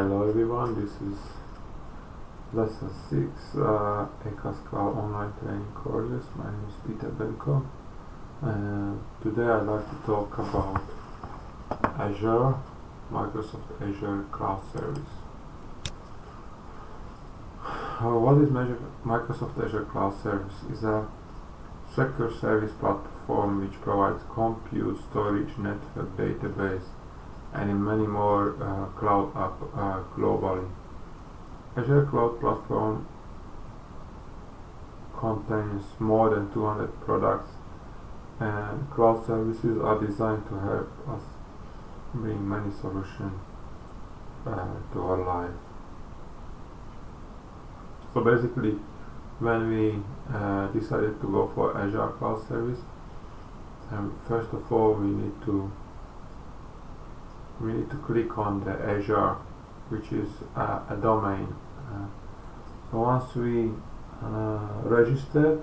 Hello everyone, this is lesson 6 Ekascloud online training courses. My name is Peter Benko. Today I'd like to talk about Azure, Microsoft Azure Cloud Service. What is Microsoft Azure Cloud Service? Is a secure service platform which provides compute, storage, network, database, and in many more cloud app globally. Azure Cloud Platform contains more than 200 products, and cloud services are designed to help us bring many solutions to our life. So basically, when we decided to go for Azure Cloud Service, first of all we need to click on the Azure, which is a domain. So once we registered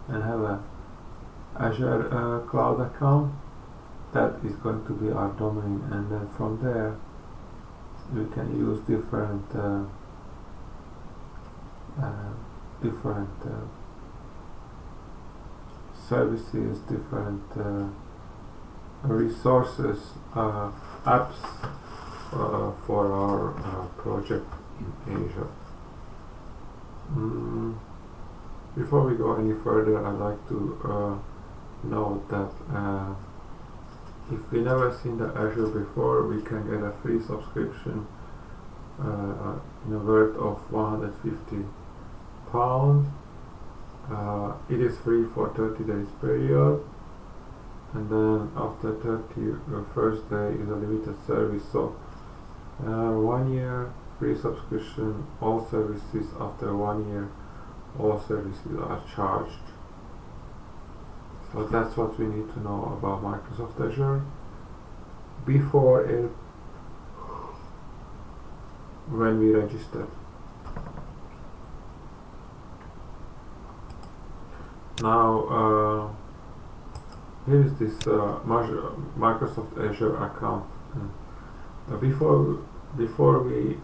and have a Azure Cloud account, that is going to be our domain, and then from there we can use different services, different resources, apps for our project in Asia. Before we go any further, I'd like to note that if we never seen the Azure before, we can get a free subscription in a worth of £150. It is free for 30 days period, and then after 31st day is a limited service. So 1 year free subscription, all services after 1 year, all services are charged. So that's what we need to know about Microsoft Azure before it, when we register. Now here is this Microsoft Azure account. Before we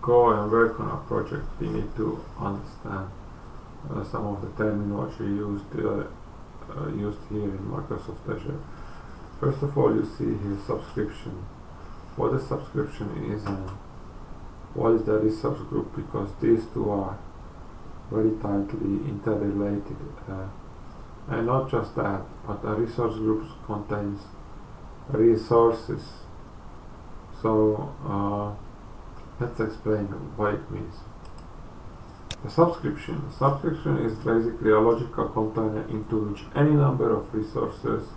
go and work on a project, we need to understand some of the terminology used here in Microsoft Azure. First of all, you see here subscription. What a subscription is and what is the resource group, because these two are very tightly interrelated. And not just that, but a resource group contains resources. So let's explain what it means. The subscription is basically a logical container into which any number of resources,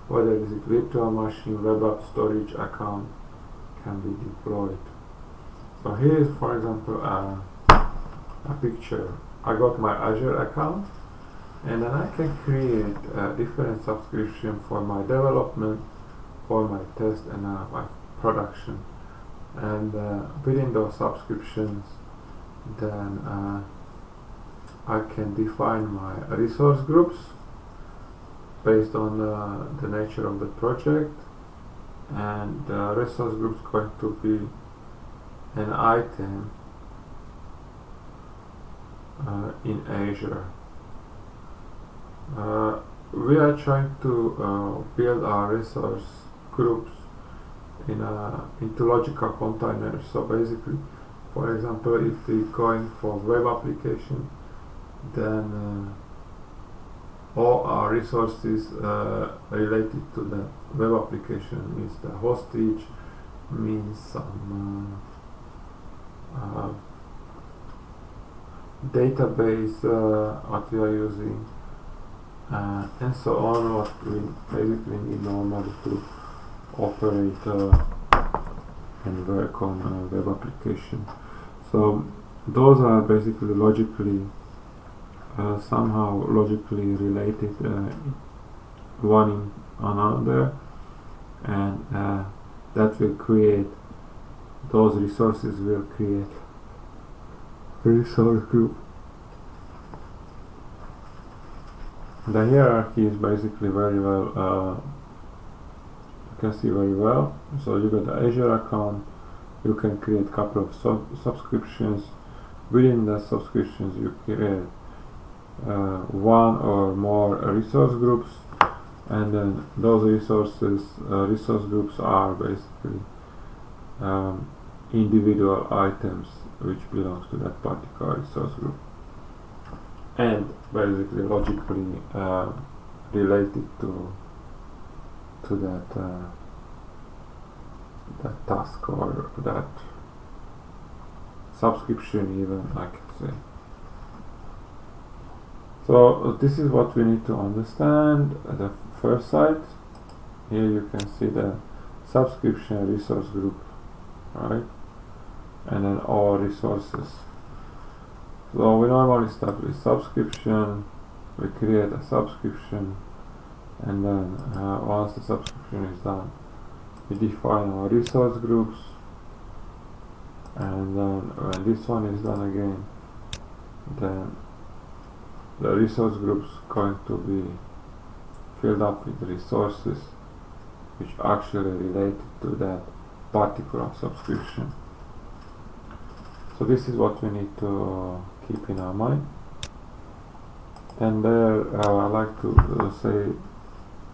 whether it is a virtual machine, web app, storage account, can be deployed. So here is, for example, a picture. I got my Azure account, and then I can create a different subscription for my development, for my test, and my production. And within those subscriptions, then I can define my resource groups based on the nature of the project, and the resource group is going to be an item in Azure. We are trying to build our resource groups into logical containers. So basically, for example, if we're going for web application, then all our resources related to the web application means the hostage, means some database what we are using, and so on, what we basically need normally to operate and work on a web application. So those are basically somehow logically related one in another, and that will create, those resources will create resource group. The hierarchy is basically very well can see very well. So you got the Azure account, you can create a couple of subscriptions. Within the subscriptions you create one or more resource groups, and then those resource groups are basically individual items which belongs to that particular resource group, and basically logically related to that task or that subscription, even, I can say. So this is what we need to understand at the first side. Here you can see the subscription resource group, right? And then all resources. So we normally start with subscription, we create a subscription, and then once the subscription is done, we define our resource groups, and then when this one is done again, then the resource groups going to be filled up with resources which actually related to that particular subscription. So this is what we need to keep in our mind. And there I like to say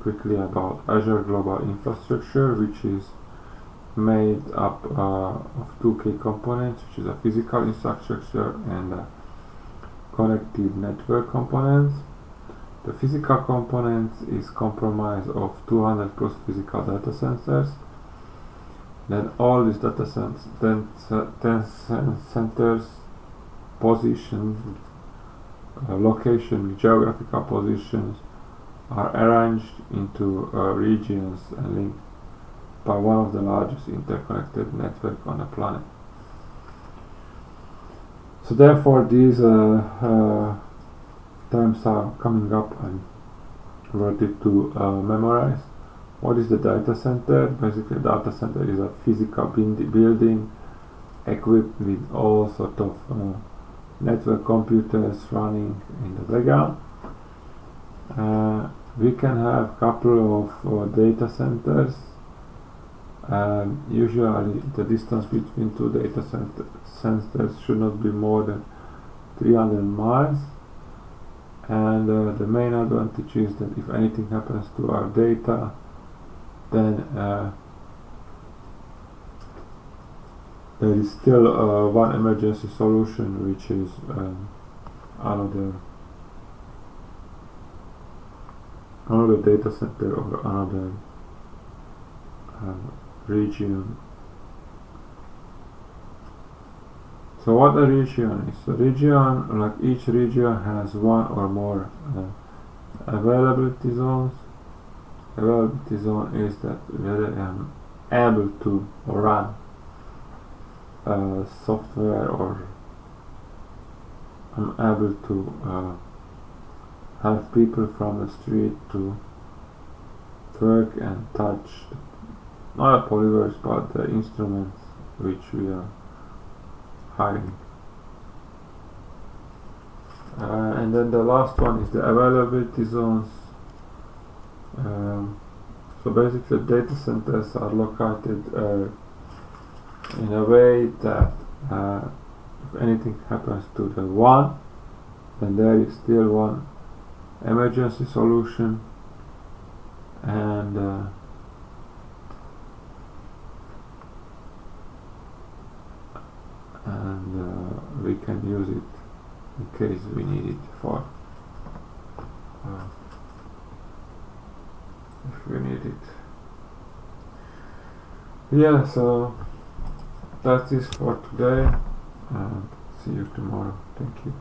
quickly about Azure Global Infrastructure, which is made up of two key components, which is a physical infrastructure and a connected network components. The physical component is comprised of 200 plus physical data centers. Then all these data centers position, location, geographical positions are arranged into regions and linked by one of the largest interconnected networks on the planet. So therefore these terms are coming up and worthy to memorize. What is the data center? Basically, data center is a physical building equipped with all sort of network computers running in the background. We can have couple of data centers. Usually the distance between two data centers should not be more than 300 miles, and the main advantage is that if anything happens to our data, then there is still one emergency solution, which is another data center or another region. So what a region is? A region, like each region has one or more availability zones. Availability zone is that whether I'm able to run software, or I'm able to have people from the street to work and touch not the polymers but the instruments which we are hiring. And then the last one is the availability zones. So basically data centers are located in a way that if anything happens to the one, then there is still one emergency solution, and we can use it in case we need it for if we need it. Yeah, so that's it for today, and see you tomorrow. Thank you.